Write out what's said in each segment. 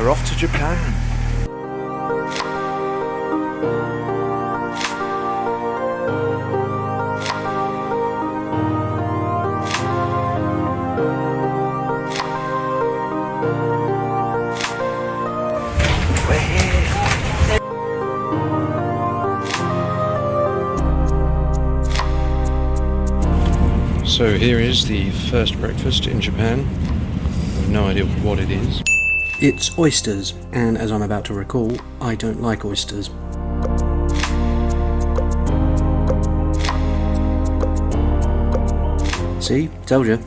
we're off to Japan. So here is the first breakfast in Japan. I have no idea what it is. It's oysters, and as I'm about to recall, I don't like oysters. See? Told you.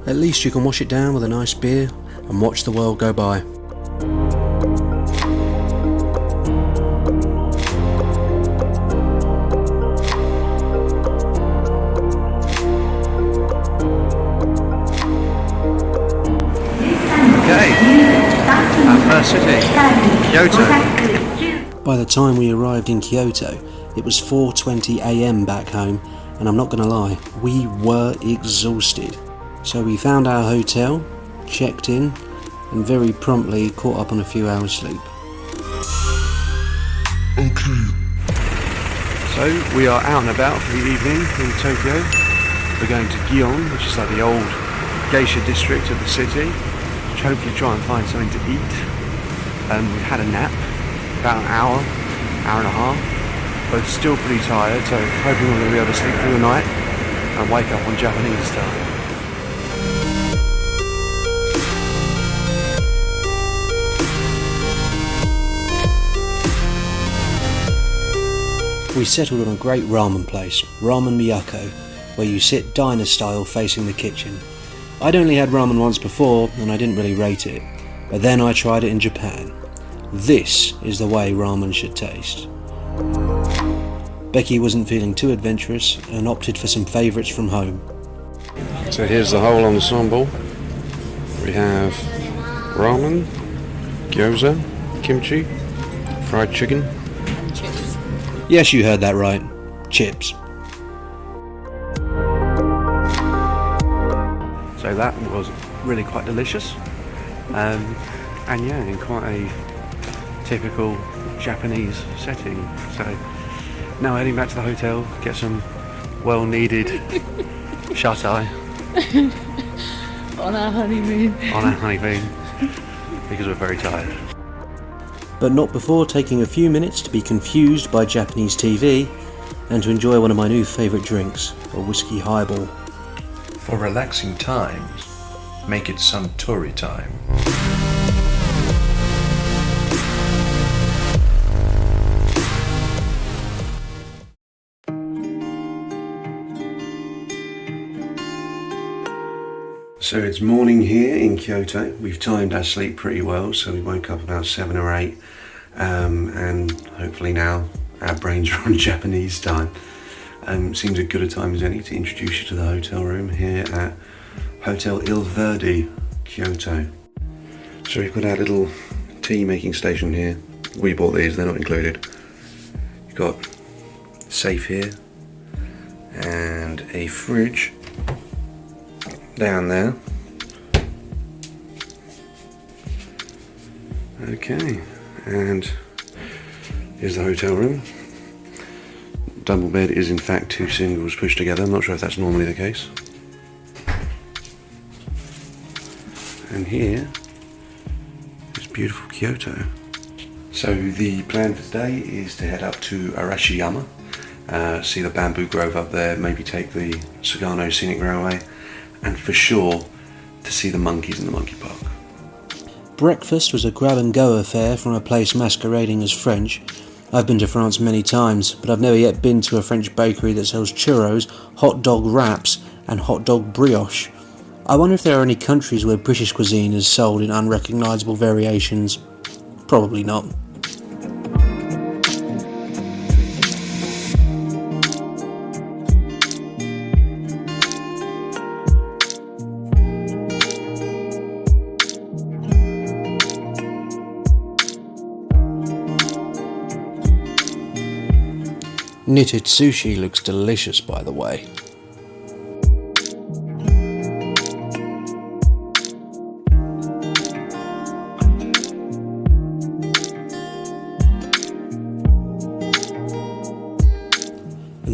At least you can wash it down with a nice beer and watch the world go by. Our first city, Kyoto. By the time we arrived in Kyoto, it was 4:20 AM back home, and I'm not gonna lie, we were exhausted. So we found our hotel, checked in, and very promptly caught up on a few hours sleep. Okay. So we are out and about for the evening in Tokyo. We're going to Gion, which is like the old geisha district of the city. Hopefully try and find something to eat. We've had a nap, about an hour and a half. Both still pretty tired, so hoping we're going to be able to sleep through the night and wake up on Japanese time. We settled on a great ramen place, Ramen Miyako, where you sit diner style facing the kitchen. I'd only had ramen once before and I didn't really rate it, but then I tried it in Japan. This is the way ramen should taste. Becky wasn't feeling too adventurous and opted for some favourites from home. So here's the whole ensemble. We have ramen, gyoza, kimchi, fried chicken. Chips. Yes, you heard that right. Chips. So that was really quite delicious, and yeah, in quite a typical Japanese setting. So now heading back to the hotel, get some well-needed shut-eye on our honeymoon, because we're very tired. But not before taking a few minutes to be confused by Japanese TV and to enjoy one of my new favourite drinks, a whiskey highball. For relaxing times, make it Suntory time. So it's morning here in Kyoto. We've timed our sleep pretty well, so we woke up about 7 or 8, and hopefully now our brains are on Japanese time. Seems as good a time as any to introduce you to the hotel room here at Hotel Il Verde, Kyoto. So we've got our little tea making station here. We bought these, they're not included. You've got a safe here and a fridge down there. Okay, and here's the hotel room. Double bed is in fact 2 singles pushed together. I'm not sure if that's normally the case. And here is beautiful Kyoto. So the plan for today is to head up to Arashiyama, see the bamboo grove up there, maybe take the Castano Scenic Railway, and for sure to see the monkeys in the monkey park. Breakfast was a grab-and-go affair from a place masquerading as French. I've been to France many times, but I've never yet been to a French bakery that sells churros, hot dog wraps, and hot dog brioche. I wonder if there are any countries where British cuisine is sold in unrecognisable variations. Probably not. Knitted sushi looks delicious, by the way.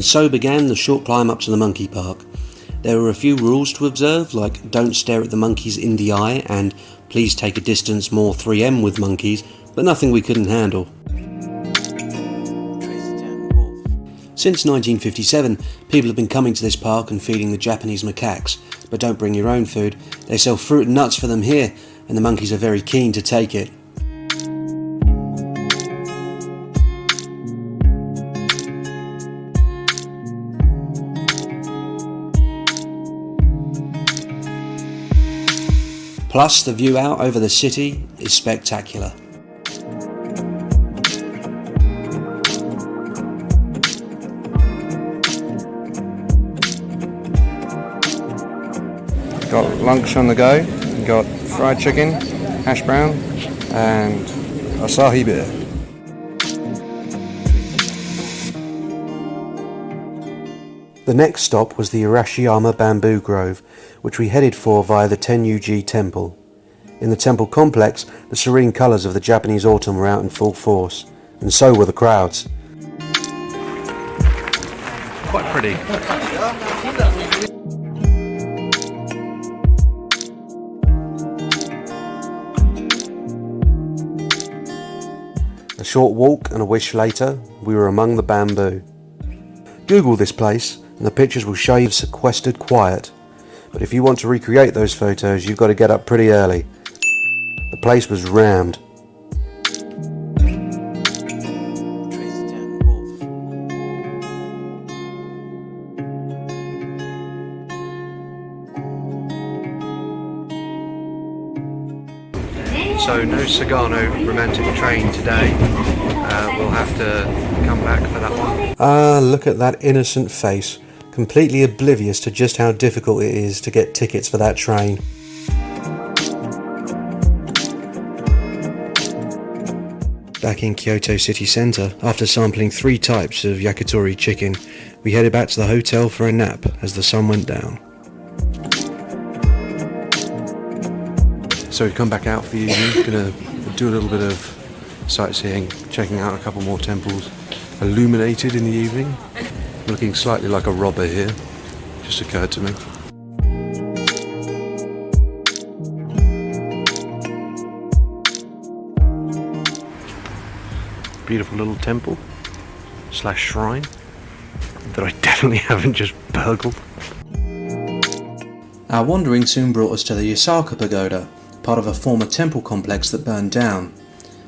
And so began the short climb up to the monkey park. There were a few rules to observe, like don't stare at the monkeys in the eye and please take a distance more 3M with monkeys, but nothing we couldn't handle. Since 1957, people have been coming to this park and feeding the Japanese macaques, but don't bring your own food. They sell fruit and nuts for them here, and the monkeys are very keen to take it. Plus, the view out over the city is spectacular. Got lunch on the go. We've got fried chicken, hash brown, and Asahi beer. The next stop was the Arashiyama bamboo grove, which we headed for via the Tenyuji temple. In the temple complex, the serene colours of the Japanese autumn were out in full force, and so were the crowds. Quite pretty. A short walk and a wish later, we were among the bamboo. Google this place and the pictures will show you sequestered quiet. But if you want to recreate those photos, you've got to get up pretty early. The place was rammed. So no Sagano romantic train today. We'll have to come back for that one. Ah, look at that innocent face, completely oblivious to just how difficult it is to get tickets for that train. Back in Kyoto city centre, after sampling 3 types of yakitori chicken, we headed back to the hotel for a nap as the sun went down. So we've come back out for the evening. Gonna do a little bit of sightseeing, checking out a couple more temples. Illuminated in the evening. Looking slightly like a robber here. Just occurred to me. Beautiful little temple / shrine that I definitely haven't just burgled. Our wandering soon brought us to the Yasaka Pagoda, part of a former temple complex that burned down.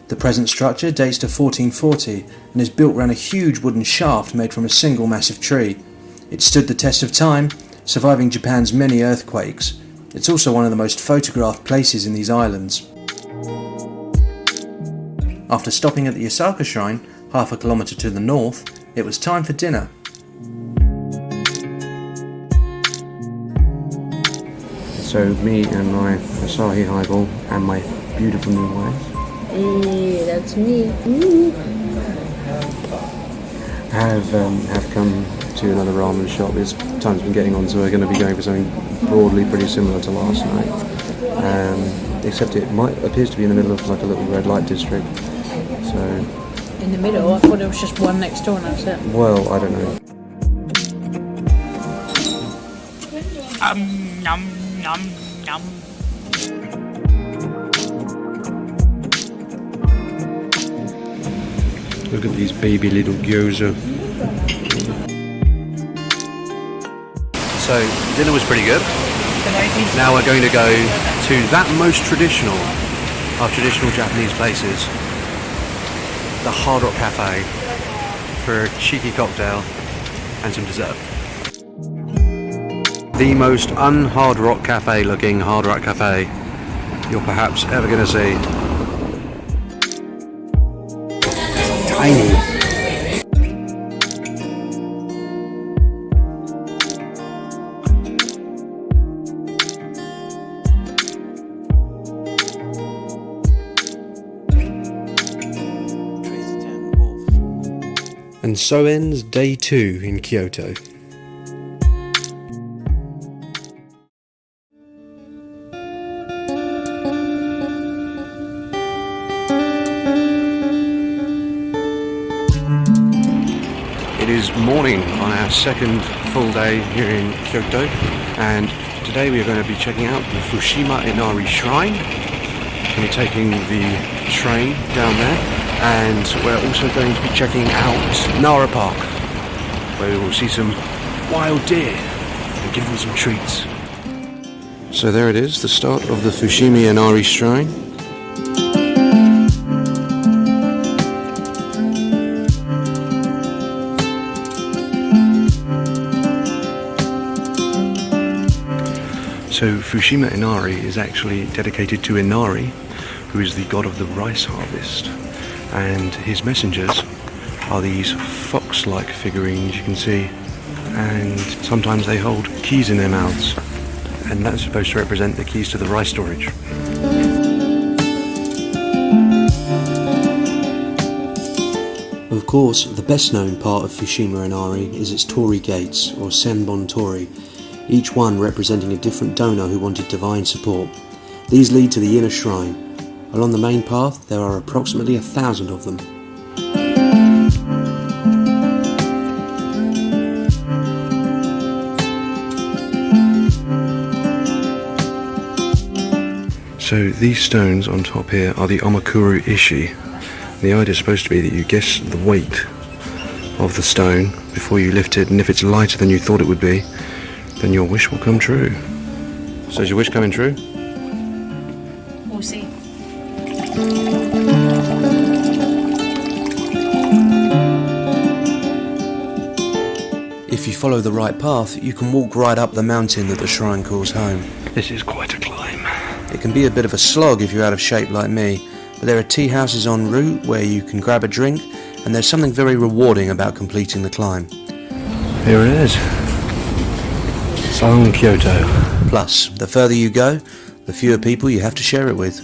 The present structure dates to 1440 and is built around a huge wooden shaft made from a single massive tree. It stood the test of time, surviving Japan's many earthquakes. It's also one of the most photographed places in these islands. After stopping at the Yasaka Shrine, half a kilometre to the north, it was time for dinner. So me and my Asahi highball and my beautiful new wife That's me. have come to another ramen shop. This time's been getting on, so we're going to be going for something broadly pretty similar to last night. Except it appears to be in the middle of like a little red light district. So In the middle, I thought there was just one next door and that's it. well, I don't know. Nom nom nom. Look at these baby little gyoza. So dinner was pretty good. Now we're going to go to that most traditional of traditional Japanese places, the Hard Rock Cafe, for a cheeky cocktail and some dessert. The most un-Hard Rock Cafe looking Hard Rock Cafe you're perhaps ever going to see. Tiny. And so ends day 2 in Kyoto. It is morning on our second full day here in Kyoto, and today we are going to be checking out the Fushimi Inari Shrine. We're taking the train down there, and we're also going to be checking out Nara Park, where we will see some wild deer and give them some treats. So there it is, the start of the Fushimi Inari Shrine. So Fushimi Inari is actually dedicated to Inari, who is the god of the rice harvest, and his messengers are these fox-like figurines you can see, and sometimes they hold keys in their mouths, and that's supposed to represent the keys to the rice storage. Of course, the best known part of Fushimi Inari is its torii gates, or senbon torii, each one representing a different donor who wanted divine support. These lead to the inner shrine. Along the main path there are approximately 1,000 of them. So these stones on top here are the Omakuru Ishi. The idea is supposed to be that you guess the weight of the stone before you lift it, and if it's lighter than you thought it would be, then your wish will come true. So is your wish coming true? We'll see. If you follow the right path, you can walk right up the mountain that the shrine calls home. This is quite a climb. It can be a bit of a slog if you're out of shape like me, but there are tea houses en route where you can grab a drink, and there's something very rewarding about completing the climb. Here it is. Southern Kyoto. Plus, the further you go, the fewer people you have to share it with.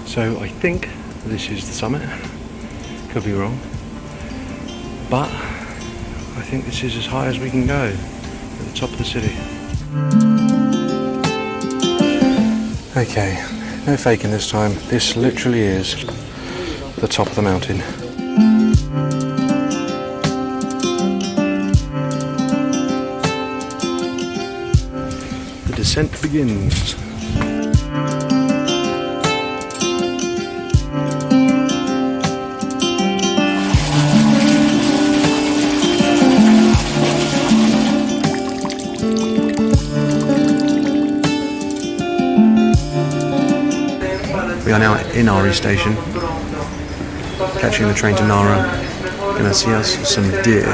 So I think this is the summit. Could be wrong. But I think this is as high as we can go at the top of the city. Okay, no faking this time. This literally is the top of the mountain. The descent begins. We are now at Inari station, catching the train to Nara. Gonna see us some deer.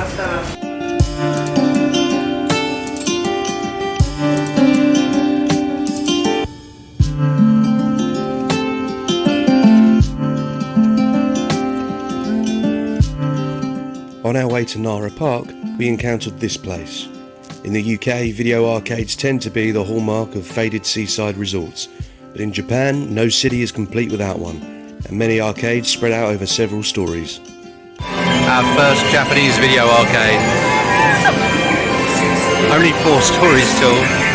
On our way to Nara Park, we encountered this place. In the UK, video arcades tend to be the hallmark of faded seaside resorts, but in Japan, no city is complete without one, and many arcades spread out over several stories. Our first Japanese video arcade. Only 4 stories tall.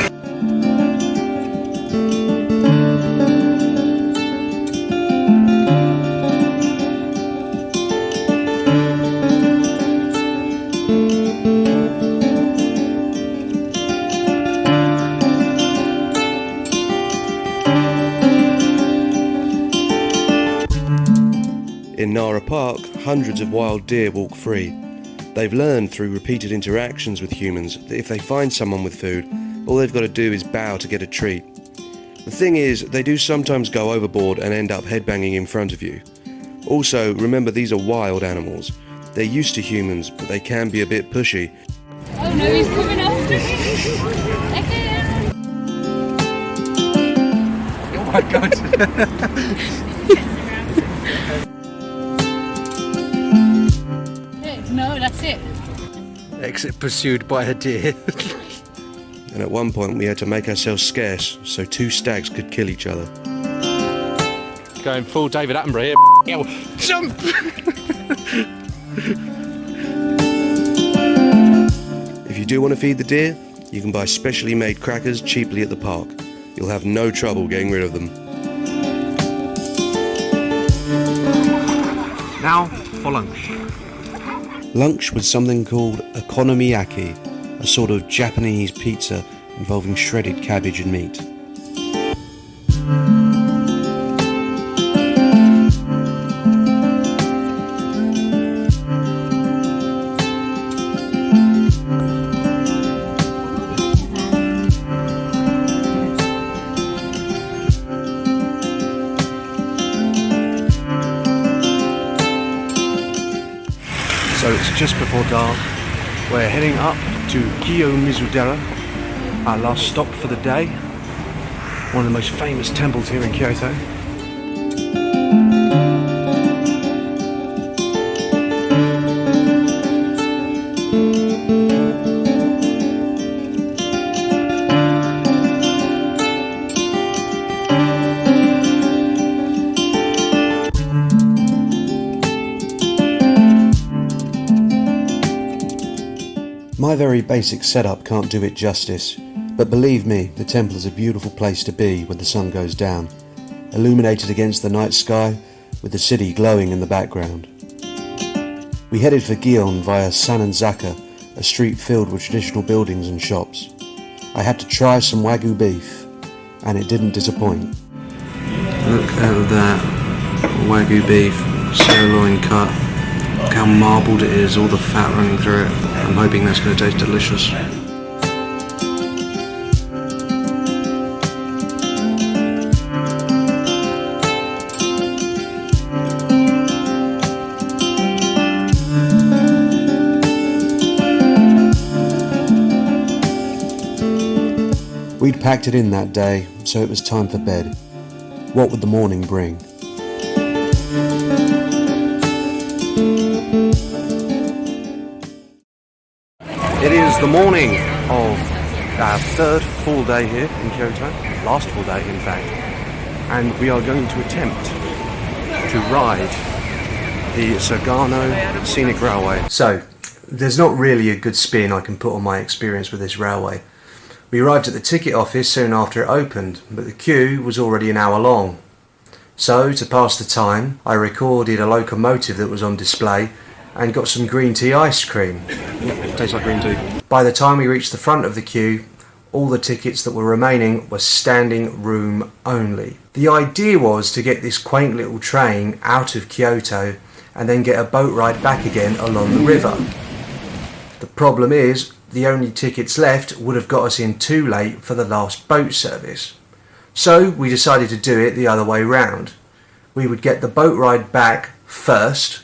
In Nara Park, hundreds of wild deer walk free. They've learned through repeated interactions with humans that if they find someone with food, all they've got to do is bow to get a treat. The thing is, they do sometimes go overboard and end up headbanging in front of you. Also, remember these are wild animals. They're used to humans, but they can be a bit pushy. Oh no, he's coming after me. Oh my god. No, that's it. Exit pursued by a deer. And at one point we had to make ourselves scarce so 2 stags could kill each other. Going full David Attenborough here. Jump! If you do want to feed the deer, you can buy specially made crackers cheaply at the park. You'll have no trouble getting rid of them. Now for lunch. Lunch was something called okonomiyaki, a sort of Japanese pizza involving shredded cabbage and meat. So it's just before dark. We're heading up to Kiyomizu-dera, our last stop for the day. One of the most famous temples here in Kyoto. My very basic setup can't do it justice, but believe me, the temple is a beautiful place to be when the sun goes down, illuminated against the night sky with the city glowing in the background. We headed for Gion via Sananzaka, a street filled with traditional buildings and shops. I had to try some Wagyu beef, and it didn't disappoint. Look at that Wagyu beef, sirloin cut. Look how marbled it is, all the fat running through it. I'm hoping that's going to taste delicious. We'd packed it in that day, so it was time for bed. What would the morning bring? It is the morning of our third full day here in Kyoto, last full day in fact, and we are going to attempt to ride the Castano Scenic Railway. So, there's not really a good spin I can put on my experience with this railway. We arrived at the ticket office soon after it opened, but the queue was already an hour long. So, to pass the time, I recorded a locomotive that was on display and got some green tea ice cream. Tastes like green tea. By the time we reached the front of the queue, all the tickets that were remaining were standing room only. The idea was to get this quaint little train out of Kyoto and then get a boat ride back again along the river. The problem is, the only tickets left would have got us in too late for the last boat service. So we decided to do it the other way round. We would get the boat ride back first,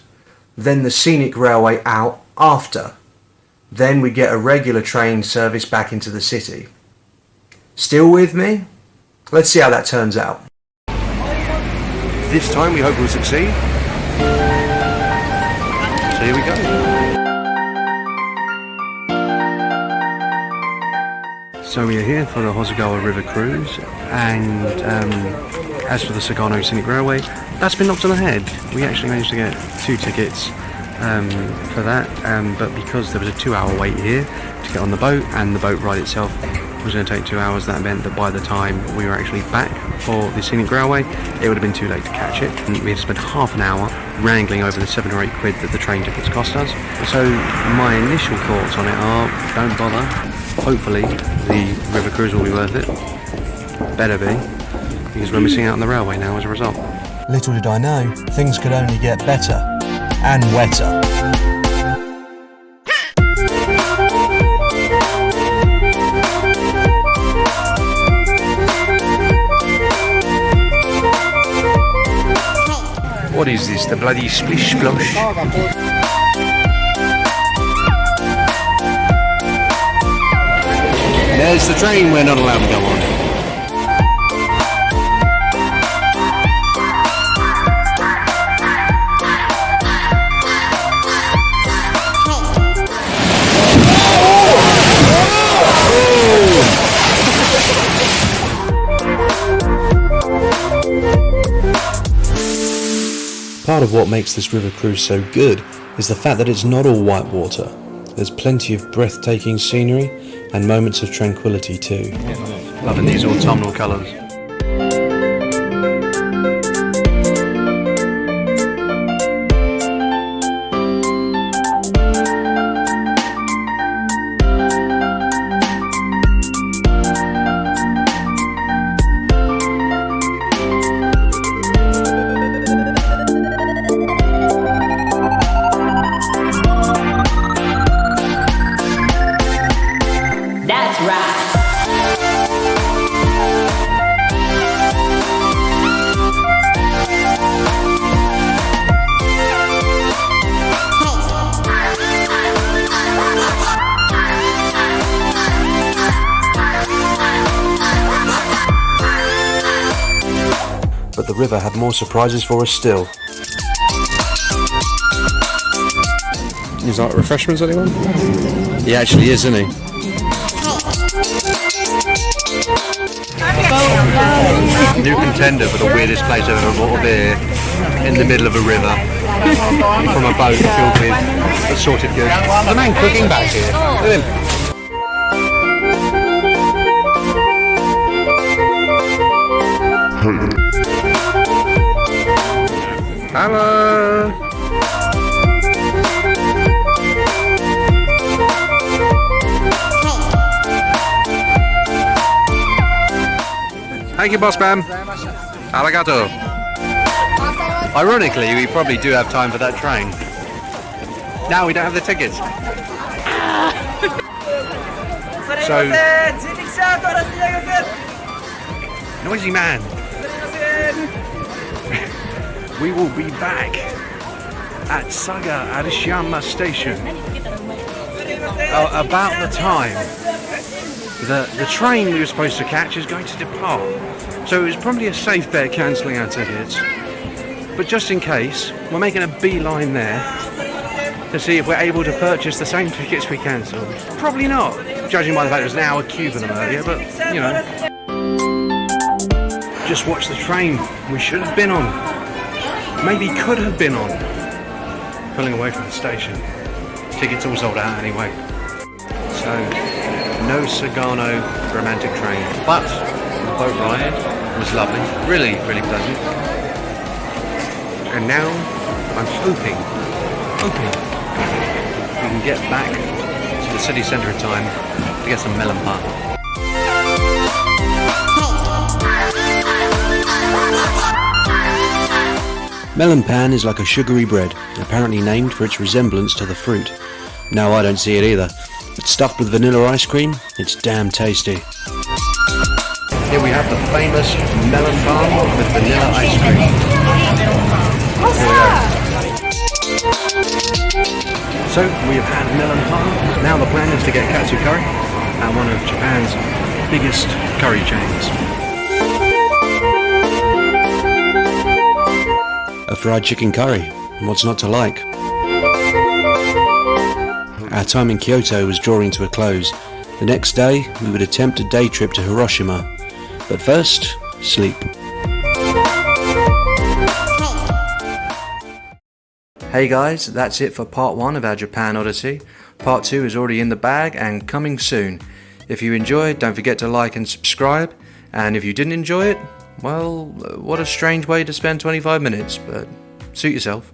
then the scenic railway out after. Then we get a regular train service back into the city. Still with me? Let's see how that turns out. This time we hope we'll succeed. So here we go. So we are here for the Hosogawa River Cruise, and as for the Castano Scenic Railway, that's been knocked on the head. We actually managed to get 2 tickets for that, but because there was a 2-hour wait here to get on the boat, and the boat ride itself was going to take 2 hours, that meant that by the time we were actually back for the Scenic Railway, it would have been too late to catch it, and we had to spend half an hour wrangling over the 7 or 8 quid that the train tickets cost us. So my initial thoughts on it are, don't bother. Hopefully the river cruise will be worth it. Better be, because we're missing out on the railway now as a result. Little did I know, things could only get better and wetter. What is this, the bloody splish splosh? There's the train we're not allowed to go on. Part of what makes this river cruise so good is the fact that it's not all white water. There's plenty of breathtaking scenery and moments of tranquility too. Loving these autumnal colours. the river have more surprises for us still. He's like refreshments, anyone? He actually is, isn't he? New contender for the weirdest place I've ever bought a beer in the middle of a river from a boat filled with assorted goods. There's a man cooking back here. Look at him. Hello. Thank you, boss man. Arigato. Ironically, we probably do have time for that train. Now we don't have the tickets. So, noisy man. We will be back at Saga Arashiyama station about the time the train we were supposed to catch is going to depart. So it was probably a safe bet cancelling our tickets. But just in case, we're making a beeline there to see if we're able to purchase the same tickets we cancelled. Probably not, judging by the fact there was an hour queue for them earlier, but you know. Just watch the train we should have been on. Maybe could have been on. Pulling away from the station. Tickets all sold out anyway. So, no Sagano romantic train. But the boat ride was lovely. Really, really pleasant. And now I'm hoping we can get back to the city centre in time to get some melon pan. Melon pan is like a sugary bread, apparently named for its resemblance to the fruit. No, I don't see it either. But stuffed with vanilla ice cream, it's damn tasty. Here we have the famous melon pan with vanilla ice cream. Here we go. So we've had melon pan. Now the plan is to get katsu curry at one of Japan's biggest curry chains. A fried chicken curry, what's not to like? Our time in Kyoto was drawing to a close. The next day, we would attempt a day trip to Hiroshima. But first, sleep. Hey guys, that's it for part 1 of our Japan Odyssey. Part 2 is already in the bag and coming soon. If you enjoyed, don't forget to like and subscribe. And if you didn't enjoy it, well, what a strange way to spend 25 minutes, but suit yourself.